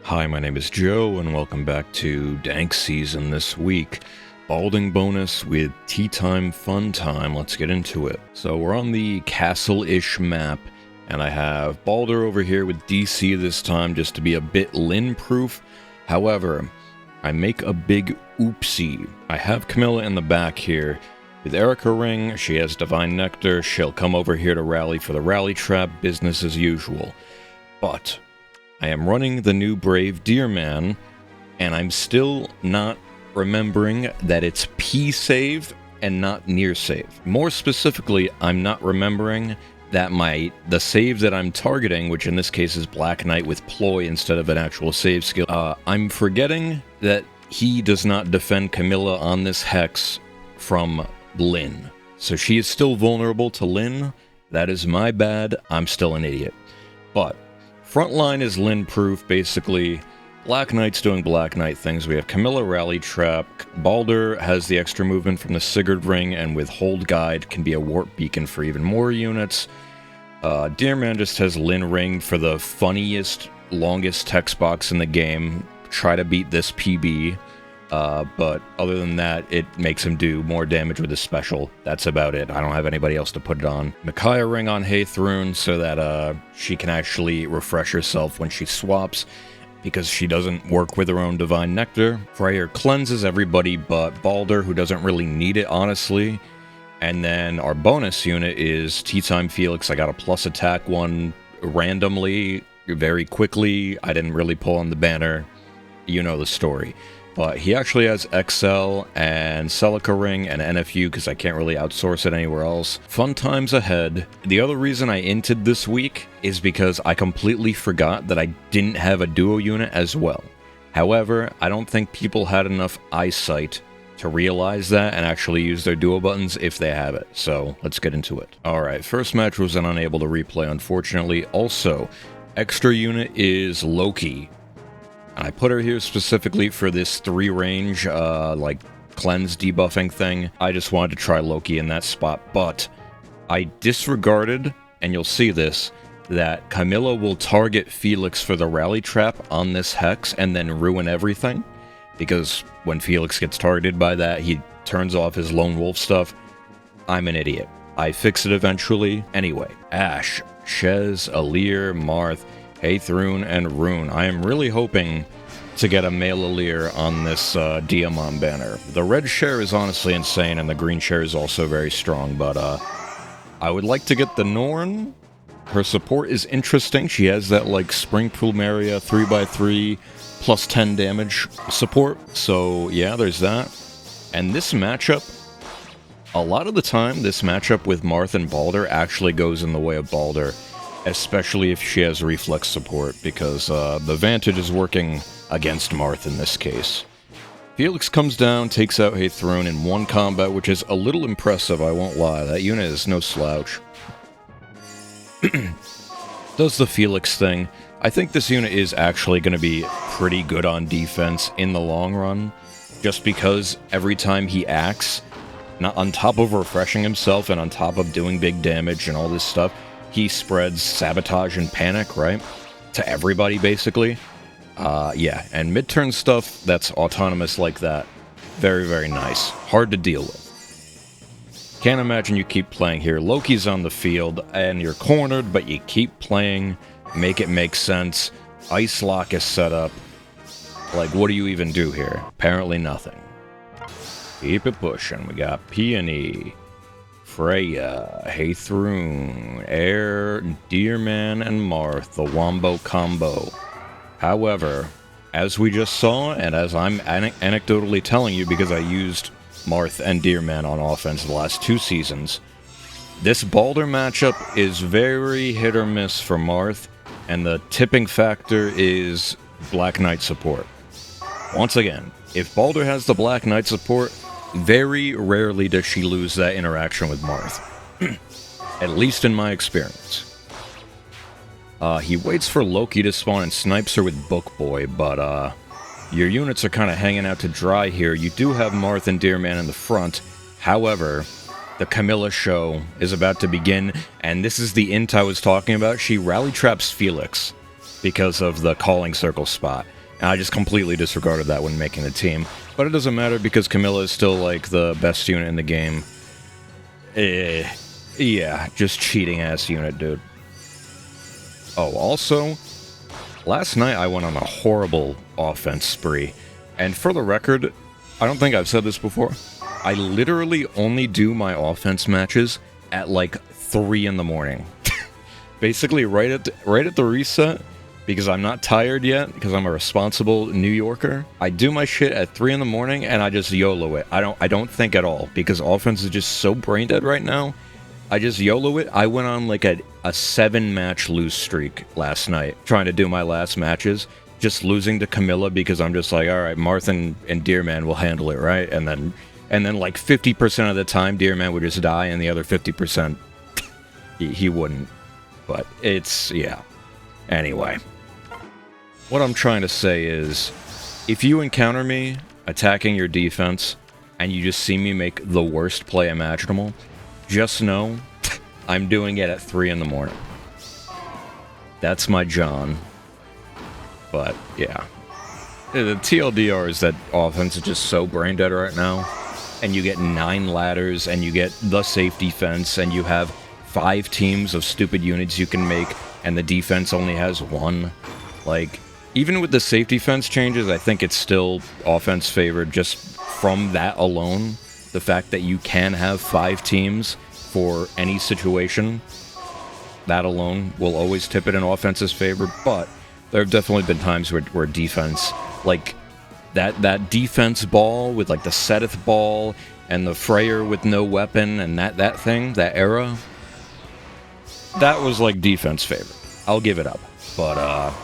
Hi, my name is Joe, and welcome back to Dank Season this week. Balding bonus with Tea Time Fun Time. Let's get into it. So we're on the castle-ish map, and I have Balder over here with DC this time just to be a bit Lin-proof. However, I make a big oopsie. I have Camilla in the back here. With Erica Ring, she has Divine Nectar. She'll come over here to rally for the rally trap, business as usual. But I am running the new Brave Deer Man, and I'm still not remembering that it's P-save and not near save. More specifically, I'm not remembering that the save that I'm targeting, which in this case is Black Knight with Ploy instead of an actual save skill, I'm forgetting that he does not defend Camilla on this Hex from Lin. So she is still vulnerable to Lin. That is my bad. I'm still an idiot. But frontline is Lin-proof, basically. Black Knight's doing Black Knight things. We have Camilla Rally Trap. Balder has the extra movement from the Sigurd Ring, and with Hold Guide can be a warp beacon for even more units. Deerman just has Lin Ring for the funniest, longest text box in the game. Try to beat this PB. But other than that, it makes him do more damage with his special. That's about it. I don't have anybody else to put it on. Micaiah Ring on Aether so that she can actually refresh herself when she swaps, because she doesn't work with her own Divine Nectar. Freyr cleanses everybody but Balder, who doesn't really need it, honestly. And then our bonus unit is Tea Time Felix. I got a plus attack one randomly, very quickly. I didn't really pull on the banner. You know the story. But he actually has XL and Celica Ring and NFU because I can't really outsource it anywhere else. Fun times ahead. The other reason I inted this week is because I completely forgot that I didn't have a duo unit as well. However, I don't think people had enough eyesight to realize that and actually use their duo buttons if they have it. So let's get into it. Alright, first match was unable to replay, unfortunately. Also, extra unit is Loki. I put her here specifically for this 3-range, cleanse debuffing thing. I just wanted to try Loki in that spot, but I disregarded, and you'll see this, that Camilla will target Felix for the rally trap on this Hex and then ruin everything, because when Felix gets targeted by that, he turns off his lone wolf stuff. I'm an idiot. I fix it eventually. Anyway, Ashe, Shez, Alir, Marth, Aetherun, and Rune. I am really hoping to get a male Alir on this Diamond banner. The red share is honestly insane, and the green share is also very strong, but I would like to get the Norn. Her support is interesting. She has that, Spring Plumeria 3x3 plus 10 damage support, so yeah, there's that. And this matchup, a lot of the time, this matchup with Marth and Balder actually goes in the way of Balder, especially if she has reflex support, because the Vantage is working against Marth in this case. Felix comes down, takes out Aetherun in one combat, which is a little impressive, I won't lie. That unit is no slouch. Does the Felix thing. I think this unit is actually going to be pretty good on defense in the long run, just because every time he acts, not on top of refreshing himself and on top of doing big damage and all this stuff, he spreads sabotage and panic, right? To everybody, basically. Yeah, and mid-turn stuff that's autonomous like that, very, very nice. Hard to deal with. Can't imagine you keep playing here. Loki's on the field, and you're cornered, but you keep playing. Make it make sense. Ice Lock is set up. What do you even do here? Apparently nothing. Keep it pushing. We got Peony, Freya, Aetherun, Air, Deerman, and Marth, the Wombo combo. However, as we just saw, and as I'm anecdotally telling you because I used Marth and Deerman on offense the last 2 seasons, this Balder matchup is very hit or miss for Marth, and the tipping factor is Black Knight support. Once again, if Balder has the Black Knight support, very rarely does she lose that interaction with Marth. At least in my experience. He waits for Loki to spawn and snipes her with Book Boy, but your units are kind of hanging out to dry here. You do have Marth and Deerman in the front. However, the Camilla show is about to begin, and this is the int I was talking about. She rally traps Felix. because of the calling circle spot. And I just completely disregarded that when making the team. But it doesn't matter because Camilla is still, like, the best unit in the game. Yeah, just cheating-ass unit, dude. Oh, also, last night I went on a horrible offense spree. And for the record, I don't think I've said this before, I literally only do my offense matches at, like, 3 in the morning. Basically, right at the reset, because I'm not tired yet, because I'm a responsible New Yorker. I do my shit at 3 in the morning, and I just YOLO it. I don't think at all, because offense is just so brain dead right now. I just YOLO it. I went on like a 7-match lose streak last night, trying to do my last matches, just losing to Camilla because I'm just like, all right, Martha and Dearman will handle it, right? And then like 50% of the time, Dearman would just die, and the other 50%, he wouldn't. But it's, yeah. Anyway. What I'm trying to say is, if you encounter me attacking your defense, and you just see me make the worst play imaginable, just know I'm doing it at 3 in the morning. That's my John. But, yeah. The TLDR is that offense is just so brain dead right now, and you get 9 ladders, and you get the safe defense, and you have 5 teams of stupid units you can make, and the defense only has 1. Like, even with the safe defense changes, I think it's still offense favored just from that alone. The fact that you can have 5 teams for any situation, that alone will always tip it in offense's favor. But there have definitely been times where defense, like that defense ball with like the Seteth ball and the Freyr with no weapon and that era, that was like defense favor. I'll give it up. But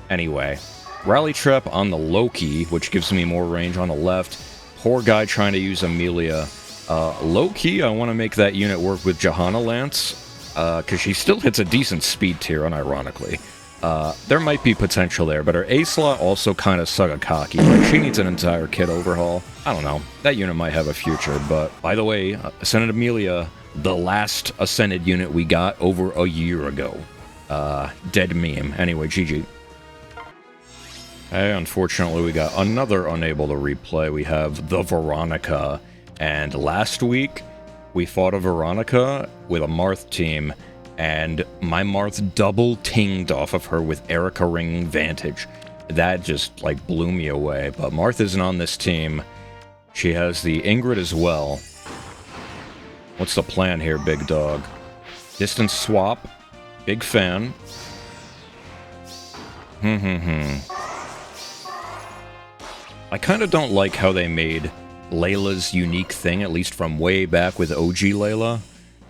anyway, Rally Trap on the Loki, which gives me more range on the left. Poor guy trying to use Amelia. Low-key, I want to make that unit work with Johanna Lance, because she still hits a decent speed tier, unironically. There might be potential there, but her A-slot also kind of cocky. Like, she needs an entire kit overhaul. I don't know. That unit might have a future, but by the way, Ascended Amelia, the last Ascended unit we got over a year ago. Dead meme. Anyway, GG. Hey, unfortunately, we got another unable to replay. We have the Veronica. And last week, we fought a Veronica with a Marth team, and my Marth double tinged off of her with Erica Ring Vantage. That just, like, blew me away. But Marth isn't on this team. She has the Ingrid as well. What's the plan here, big dog? Distance swap. Big fan. I kind of don't like how they made Layla's unique thing, at least from way back with OG Layla.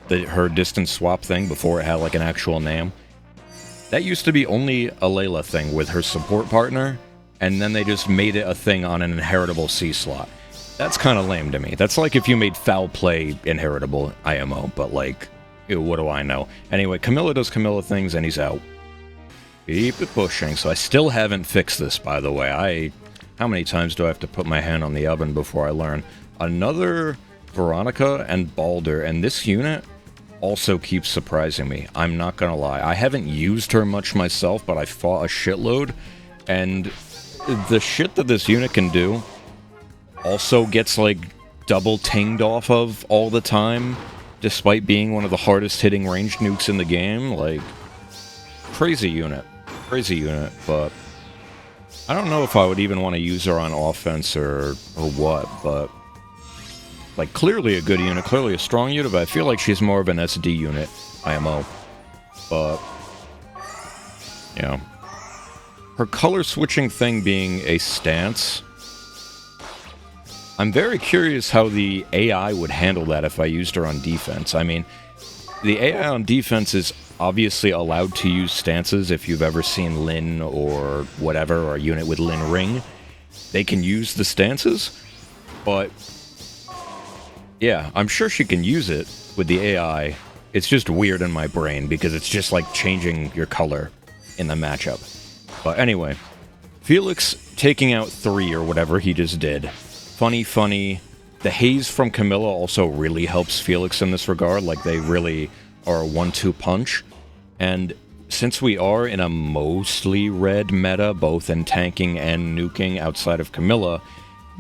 Her distance swap thing before it had like an actual name. That used to be only a Layla thing with her support partner, and then they just made it a thing on an inheritable C slot. That's kind of lame to me. That's like if you made foul play inheritable IMO, but like, ew, what do I know? Anyway, Camilla does Camilla things and he's out. Keep it pushing. So I still haven't fixed this, by the way. How many times do I have to put my hand on the oven before I learn? Another Veronica and Balder, and this unit also keeps surprising me. I'm not gonna lie. I haven't used her much myself, but I fought a shitload, and the shit that this unit can do also gets, like, double tinged off of all the time, despite being one of the hardest hitting ranged nukes in the game. Like, crazy unit, but I don't know if I would even want to use her on offense or what, but like, clearly a good unit, clearly a strong unit, but I feel like she's more of an SD unit, IMO. But, yeah. Her color switching thing being a stance, I'm very curious how the AI would handle that if I used her on defense. I mean, the AI on defense is obviously allowed to use stances. If you've ever seen Lin or whatever, or a unit with Lin Ring, they can use the stances, but yeah, I'm sure she can use it with the AI. It's just weird in my brain because it's just like changing your color in the matchup. But anyway, Felix taking out 3 or whatever he just did. Funny. The haze from Camilla also really helps Felix in this regard. Like, they really are a 1-2 punch. And since we are in a mostly red meta, both in tanking and nuking outside of Camilla,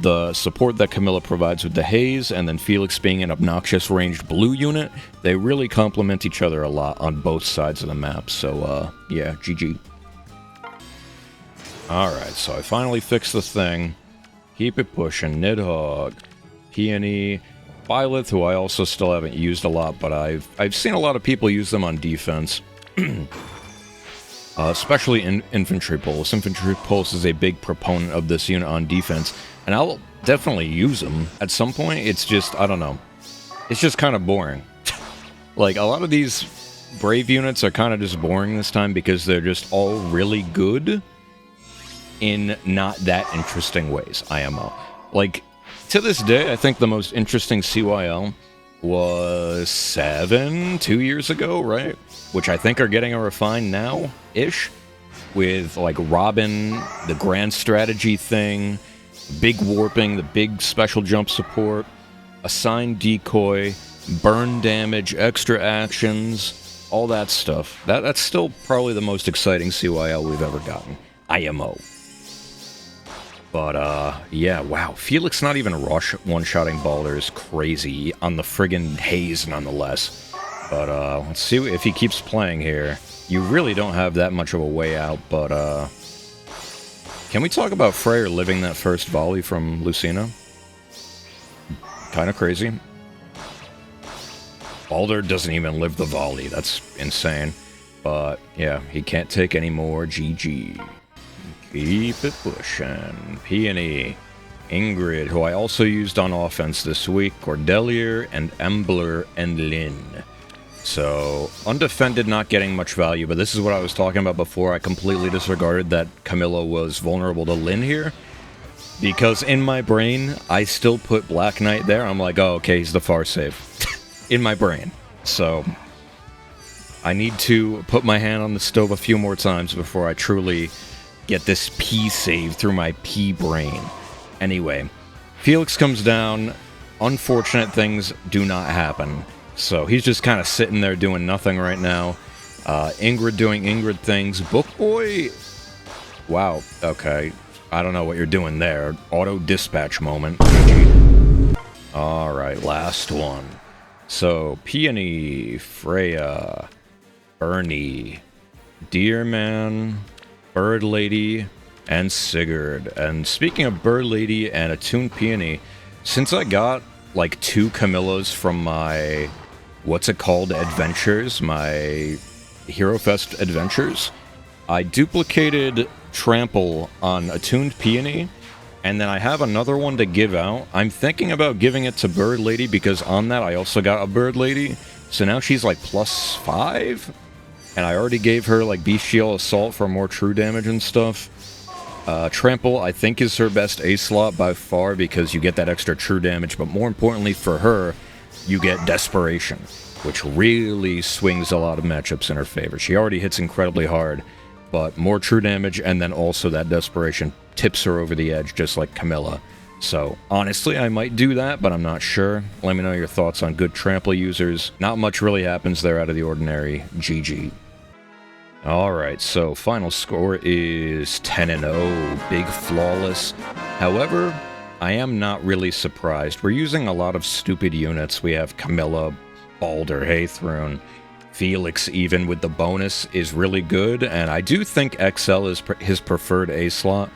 the support that Camilla provides with the haze, and then Felix being an obnoxious ranged blue unit, they really complement each other a lot on both sides of the map. So, yeah, GG. Alright, so I finally fixed the thing. Keep it pushing. Nidhogg, Peony, Byleth, who I also still haven't used a lot, but I've seen a lot of people use them on defense. Especially in Infantry Pulse. Infantry Pulse is a big proponent of this unit on defense, and I'll definitely use them at some point. It's just, I don't know. It's just kind of boring. Like, a lot of these Brave units are kind of just boring this time because they're just all really good in not that interesting ways, IMO. Like, to this day, I think the most interesting CYL was 2 years ago, right? Which I think are getting a refine now-ish, with, like, Robin, the grand strategy thing, big warping, the big special jump support, assigned decoy, burn damage, extra actions, all that stuff. That's still probably the most exciting CYL we've ever gotten. IMO. But, yeah, wow. Felix not even one-shotting Balder is crazy on the friggin' haze, nonetheless. But, let's see if he keeps playing here. You really don't have that much of a way out, but, can we talk about Freyr living that first volley from Lucina? Kinda crazy. Balder doesn't even live the volley. That's insane. But, yeah, he can't take any more. GG. Keep it pushing. Peony, Ingrid, who I also used on offense this week, Cordelier, and Embler, and Lynn. So, undefended, not getting much value, but this is what I was talking about before. I completely disregarded that Camilla was vulnerable to Lynn here, because in my brain, I still put Black Knight there. I'm like, oh, okay, he's the far save. In my brain. So, I need to put my hand on the stove a few more times before I truly get this P save through my P brain. Anyway, Felix comes down. Unfortunate things do not happen. So he's just kind of sitting there doing nothing right now. Ingrid doing Ingrid things. Book Boy... Wow, okay. I don't know what you're doing there. Auto-dispatch moment. Alright, last one. So, Peony, Freya, Bernie, Deerman, Bird Lady, and Sigurd. And speaking of Bird Lady and Attuned Peony, since I got like 2 Camillas from my, what's it called, adventures, my Hero Fest adventures, I duplicated Trample on Attuned Peony, and then I have another one to give out. I'm thinking about giving it to Bird Lady because on that I also got a Bird Lady, so now she's like +5. And I already gave her, like, Bestial Assault for more true damage and stuff. Trample, I think, is her best A-slot by far because you get that extra true damage. But more importantly for her, you get Desperation, which really swings a lot of matchups in her favor. She already hits incredibly hard, but more true damage and then also that Desperation tips her over the edge, just like Camilla. So, honestly, I might do that, but I'm not sure. Let me know your thoughts on good Trample users. Not much really happens there out of the ordinary. GG. Alright, so final score is 10-0. Big flawless. However, I am not really surprised. We're using a lot of stupid units. We have Camilla, Balder, Haythrun, Felix, even with the bonus, is really good. And I do think XL is his preferred A-slot.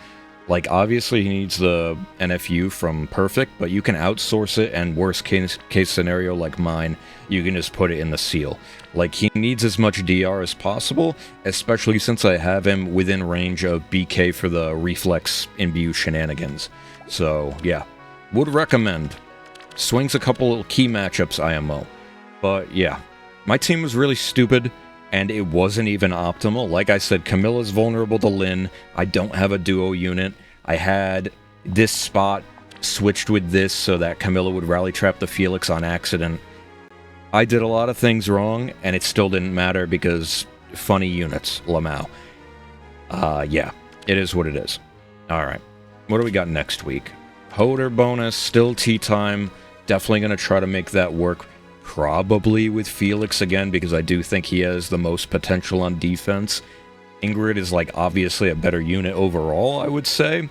Like, obviously he needs the NFU from Perfect, but you can outsource it, and worst case scenario like mine, you can just put it in the seal. Like, he needs as much DR as possible, especially since I have him within range of BK for the Reflex Imbue shenanigans. So, yeah. Would recommend. Swings a couple key matchups, IMO. But, yeah. My team was really stupid, and it wasn't even optimal. Like I said, Camilla's vulnerable to Lynn. I don't have a duo unit. I had this spot switched with this so that Camilla would rally trap the Felix on accident. I did a lot of things wrong, and it still didn't matter because funny units, Lamau. Yeah, it is what it is. Alright, what do we got next week? Hoder bonus, still tea time. Definitely going to try to make that work. Probably with Felix again, because I do think he has the most potential on defense. Ingrid is, like, obviously a better unit overall, I would say,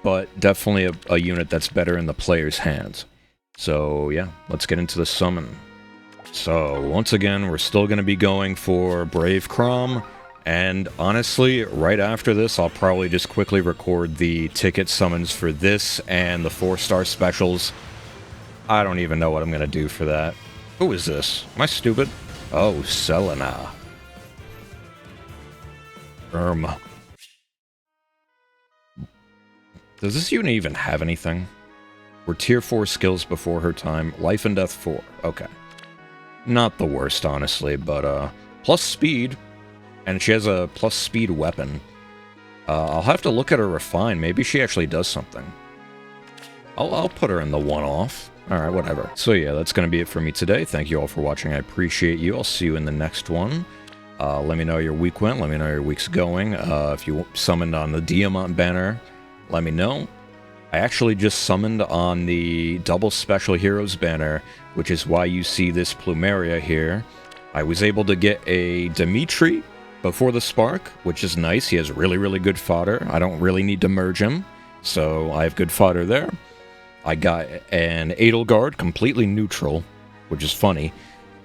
but definitely a unit that's better in the player's hands. So, yeah, let's get into the summon. So, once again, we're still going to be going for Brave Crom, and honestly, right after this, I'll probably just quickly record the ticket summons for this and the 4-star specials. I don't even know what I'm going to do for that. Who is this? Am I stupid? Oh, Selena. Does this unit even have anything? We're tier 4 skills before her time. Life and death 4. Okay. Not the worst, honestly, but, plus speed. And she has a plus speed weapon. I'll have to look at her refine. Maybe she actually does something. I'll put her in the one-off. Alright, whatever. So yeah, that's going to be it for me today. Thank you all for watching. I appreciate you. I'll see you in the next one. Let me know how your week went. Let me know how your week's going. If you summoned on the Diamant banner, let me know. I actually just summoned on the Double Special Heroes banner, which is why you see this Plumeria here. I was able to get a Dimitri before the Spark, which is nice. He has really, really good fodder. I don't really need to merge him, so I have good fodder there. I got an Edelgard, completely neutral, which is funny.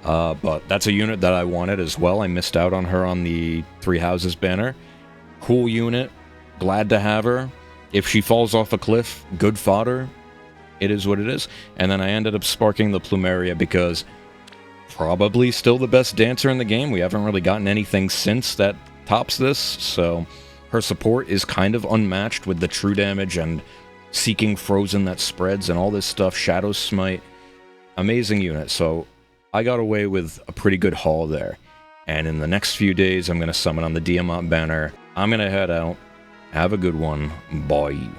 But that's a unit that I wanted as well. I missed out on her on the Three Houses banner. Cool unit. Glad to have her. If she falls off a cliff, good fodder. It is what it is. And then I ended up sparking the Plumeria because probably still the best dancer in the game. We haven't really gotten anything since that tops this. So her support is kind of unmatched with the true damage and Seeking Frozen that spreads and all this stuff. Shadow Smite. Amazing unit. So I got away with a pretty good haul there. And in the next few days, I'm going to summon on the Diamant banner. I'm going to head out. Have a good one. Bye.